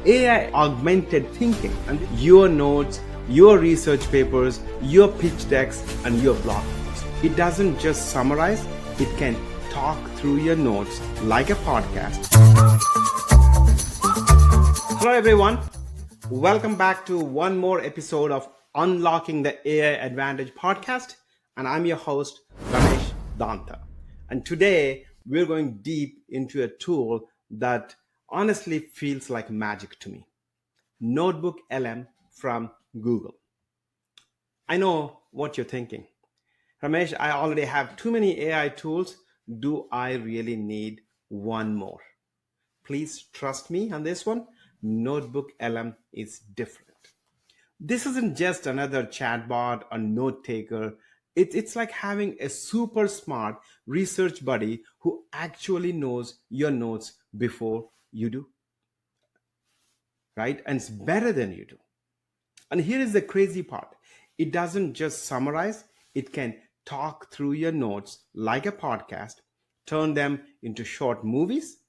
AI augmented thinking, and your notes, your research papers, your pitch decks, and your blog posts. It doesn't just summarize, it can talk through your notes like a podcast. Hello everyone, welcome back to one more episode of Unlocking the AI Advantage podcast, and I'm your host Ramesh Danta. And today we're going deep into a tool that honestly feels like magic to me. NotebookLM from Google. I know what you're thinking. Ramesh, I already have too many AI tools. Do I really need one more? Please trust me on this one. NotebookLM is different. This isn't just another chatbot or note taker. It's like having a super smart research buddy who actually knows your notes before you do, right? And it's better than you do. And here is the crazy part. It doesn't just summarize, it can talk through your notes like a podcast, turn them into short movies,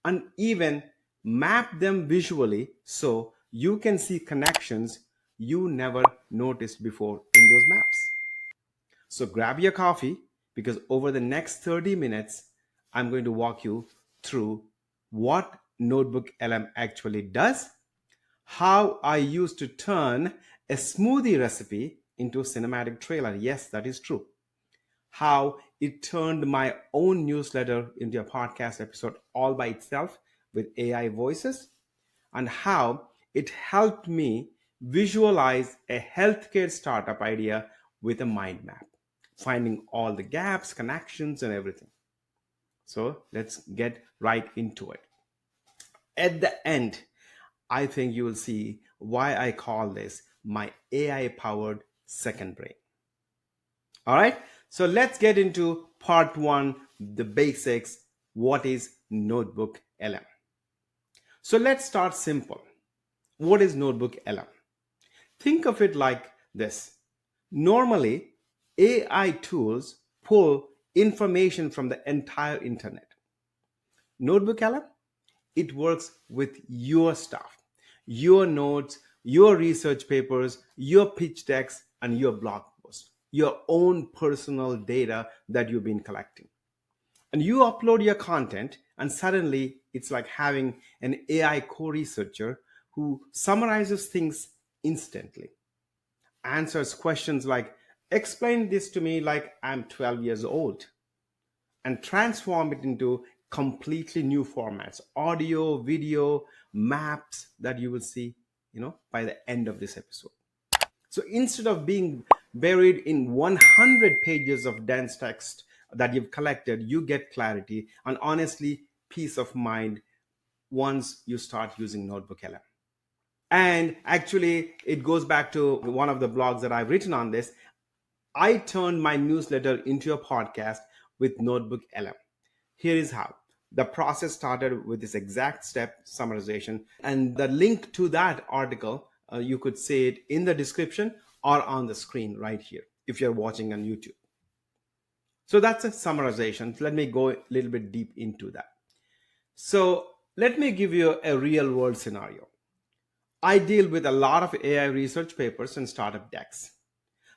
and even map them visually so you can see connections you never noticed before in those maps. So grab your coffee because over the next 30 minutes, I'm going to walk you through what Notebook LM actually does, how I used to turn a smoothie recipe into a cinematic trailer. Yes, that is true. How it turned my own newsletter into a podcast episode all by itself with AI voices, and how it helped me visualize a healthcare startup idea with a mind map, finding all the gaps, connections, and everything. So let's get right into it. At the end, I think you will see why I call this my AI powered second brain. All right, so let's get into part one, the basics. What is Notebook LM? So let's start simple. What is Notebook LM? Think of it like this. Normally, AI tools pull information from the entire internet. Notebook LM, it works with your stuff, your notes, your research papers, your pitch decks, and your blog posts, your own personal data that you've been collecting. And you upload your content, and suddenly it's like having an AI co-researcher who summarizes things instantly, answers questions like, explain this to me like I'm 12 years old, and transform it into completely new formats, audio, video, maps that you will see, by the end of this episode. So instead of being buried in 100 pages of dense text that you've collected, you get clarity and honestly peace of mind once you start using Notebook LM. And actually, it goes back to one of the blogs that I've written on this. I turned my newsletter into a podcast with Notebook LM. Here is how. The process started with this exact step summarization, and the link to that article, you could see it in the description or on the screen right here if you're watching on YouTube. So that's a summarization. Let me go a little bit deep into that. So let me give you a real world scenario. I deal with a lot of AI research papers and startup decks.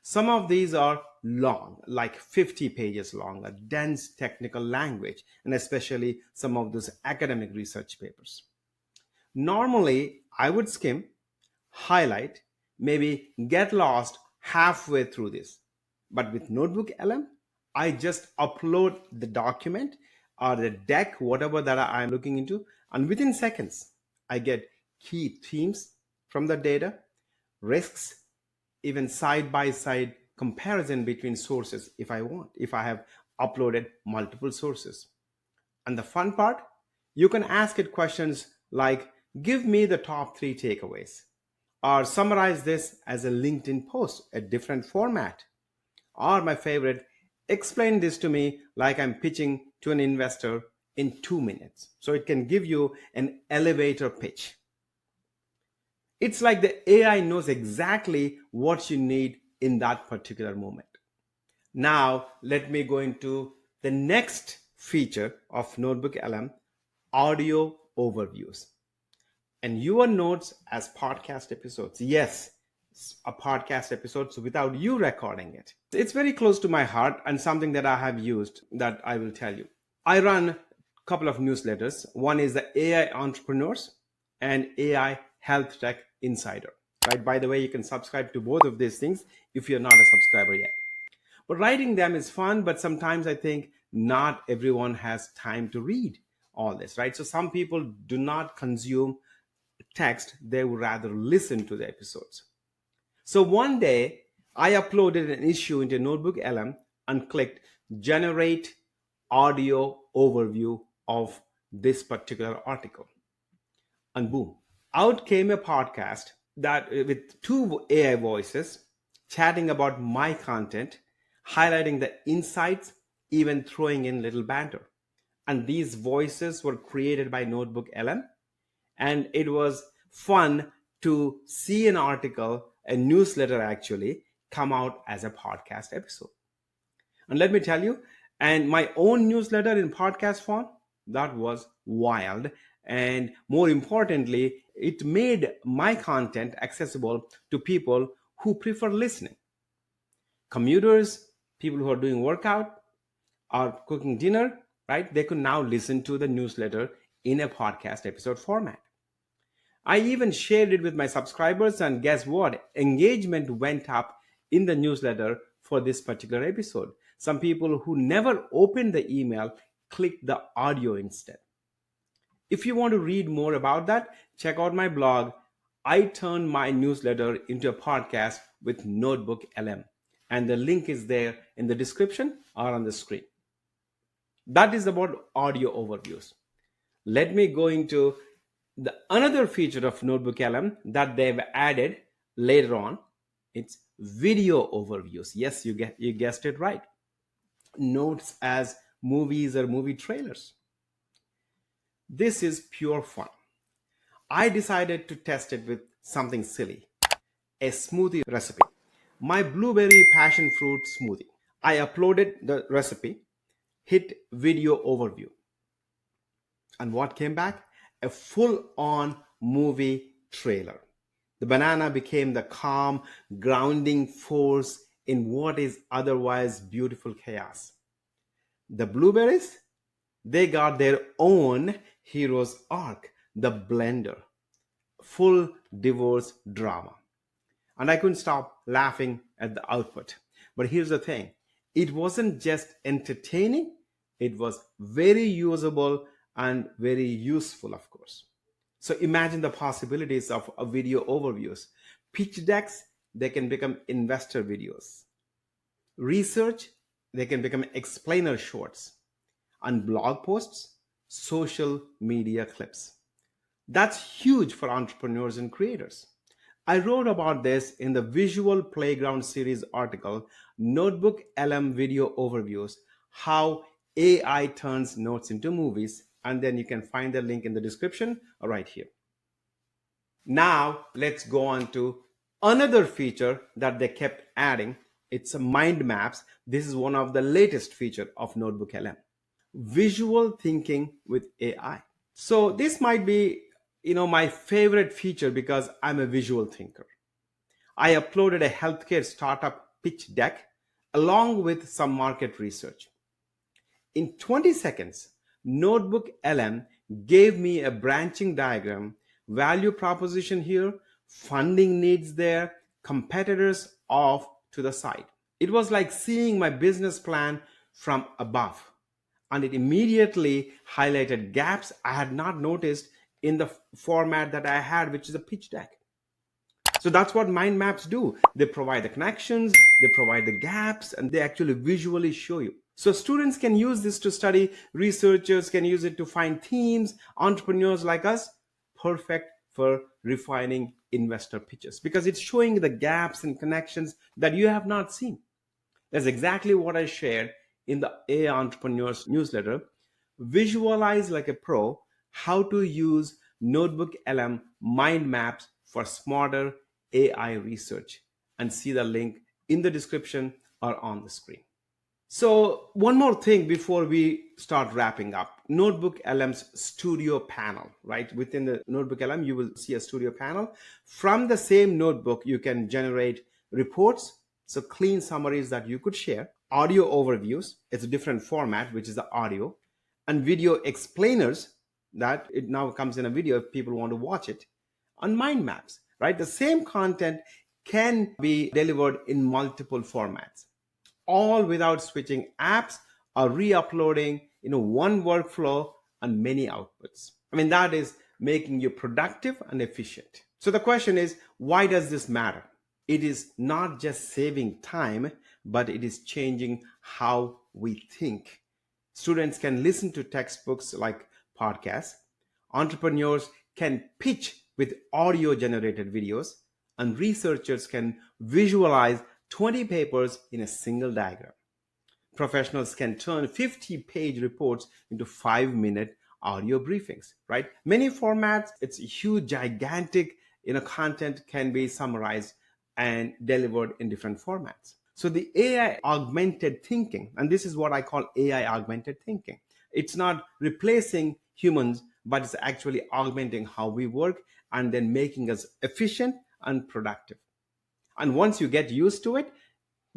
Some of these are long, like 50 pages long, a dense technical language, and especially some of those academic research papers. Normally, I would skim, highlight, maybe get lost halfway through this. But with Notebook LM, I just upload the document or the deck, whatever that I'm looking into, and within seconds, I get key themes from the data, risks, even side by side comparison between sources if I want, if I have uploaded multiple sources. And the fun part, you can ask it questions like, give me the top 3 takeaways, or summarize this as a LinkedIn post, a different format, or my favorite, explain this to me like I'm pitching to an investor in 2 minutes. So it can give you an elevator pitch. It's like the AI knows exactly what you need in that particular moment. Now, let me go into the next feature of Notebook LM, audio overviews. and your notes as podcast episodes. Yes, a podcast episodes without you recording it. It's very close to my heart and something that I have used that I will tell you. I run a couple of newsletters. One is the AI Entrepreneurs and AI Health Tech Insider. Right? By the way, you can subscribe to both of these things if you're not a subscriber yet. But writing them is fun, but sometimes I think not everyone has time to read all this, right? So some people do not consume text, they would rather listen to the episodes. So one day I uploaded an issue into NotebookLM and clicked generate audio overview of this particular article. And boom, out came a podcast that with two AI voices chatting about my content, highlighting the insights, even throwing in little banter. And these voices were created by NotebookLM, and it was fun to see an article, a newsletter actually, come out as a podcast episode. And let me tell you, and my own newsletter in podcast form, that was wild. And more importantly, it made my content accessible to people who prefer listening. Commuters, people who are doing workout or cooking dinner, right? They could now listen to the newsletter in a podcast episode format. I even shared it with my subscribers, and guess what? Engagement went up in the newsletter for this particular episode. Some people who never opened the email clicked the audio instead. If you want to read more about that, check out my blog. I turned my newsletter into a podcast with NotebookLM, and the link is there in the description or on the screen. That is about audio overviews. Let me go into the another feature of NotebookLM that they've added later on. It's video overviews. Yes, you guessed it right. Notes as movies or movie trailers. This is pure fun. I decided to test it with something silly, a smoothie recipe. My blueberry passion fruit smoothie. I uploaded the recipe, hit video overview. And what came back? A full on movie trailer. The banana became the calm, grounding force in what is otherwise beautiful chaos. The blueberries, they got their own hero's arc, the blender, full divorce drama. And I couldn't stop laughing at the output. But here's the thing, it wasn't just entertaining, it was very usable and very useful, of course. So imagine the possibilities of a video overviews. Pitch decks, they can become investor videos. Research, they can become explainer shorts. And blog posts, social media clips. That's huge for entrepreneurs and creators. I wrote about this in the Visual Playground series article, Notebook LM Video Overviews, how AI turns notes into movies, and then you can find the link in the description right here. Now, let's go on to another feature that they kept adding. It's a mind maps. This is one of the latest feature of NotebookLM. Visual thinking with AI. So this might be, my favorite feature because I'm a visual thinker. I uploaded a healthcare startup pitch deck along with some market research. In 20 seconds, NotebookLM gave me a branching diagram, value proposition here, funding needs there, competitors off to the side. It was like seeing my business plan from above, and it immediately highlighted gaps I had not noticed in the format that I had, which is a pitch deck. So that's what mind maps do. They provide the connections, they provide the gaps, and they actually visually show you. So students can use this to study, researchers can use it to find themes, entrepreneurs like us, perfect for refining investor pitches because it's showing the gaps and connections that you have not seen. That's exactly what I shared in the AI Entrepreneurs newsletter. Visualize like a pro how to use NotebookLM mind maps for smarter AI research, and see the link in the description or on the screen. So one more thing before we start wrapping up. NotebookLM's studio panel, right? Within the NotebookLM, you will see a studio panel. From the same notebook, you can generate reports, so clean summaries that you could share, audio overviews, it's a different format, which is the audio, and video explainers, that it now comes in a video if people want to watch it, on mind maps, right? The same content can be delivered in multiple formats, all without switching apps or re-uploading one workflow and many outputs. I mean, that is making you productive and efficient. So the question is, why does this matter? It is not just saving time, but it is changing how we think. Students can listen to textbooks like podcasts. Entrepreneurs can pitch with audio generated videos, and researchers can visualize 20 papers in a single diagram. Professionals can turn 50-page reports into 5-minute audio briefings, right? Many formats, it's huge, gigantic, content can be summarized and delivered in different formats. So the AI augmented thinking, and this is what I call AI augmented thinking. It's not replacing humans, but it's actually augmenting how we work and then making us efficient and productive. And once you get used to it,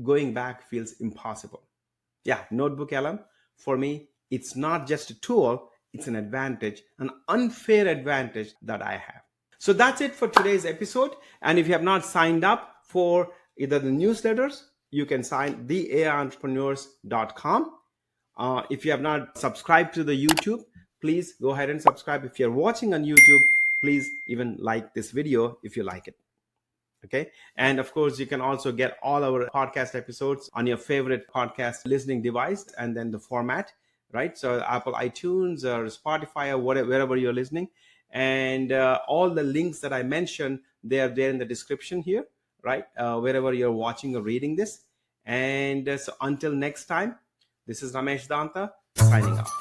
going back feels impossible. Yeah, NotebookLM, for me, it's not just a tool, it's an advantage, an unfair advantage that I have. So that's it for today's episode. And if you have not signed up for either the newsletters, you can sign theaiontrepreneurs.com. If you have not subscribed to the YouTube, please go ahead and subscribe. If you're watching on YouTube, please even like this video if you like it. Okay. And of course, you can also get all our podcast episodes on your favorite podcast listening device, and then the format, right? So Apple iTunes or Spotify or whatever, wherever you're listening. And all the links that I mentioned, they are there in the description here, right? Wherever you're watching or reading this. And so until next time, this is Ramesh Danta signing off.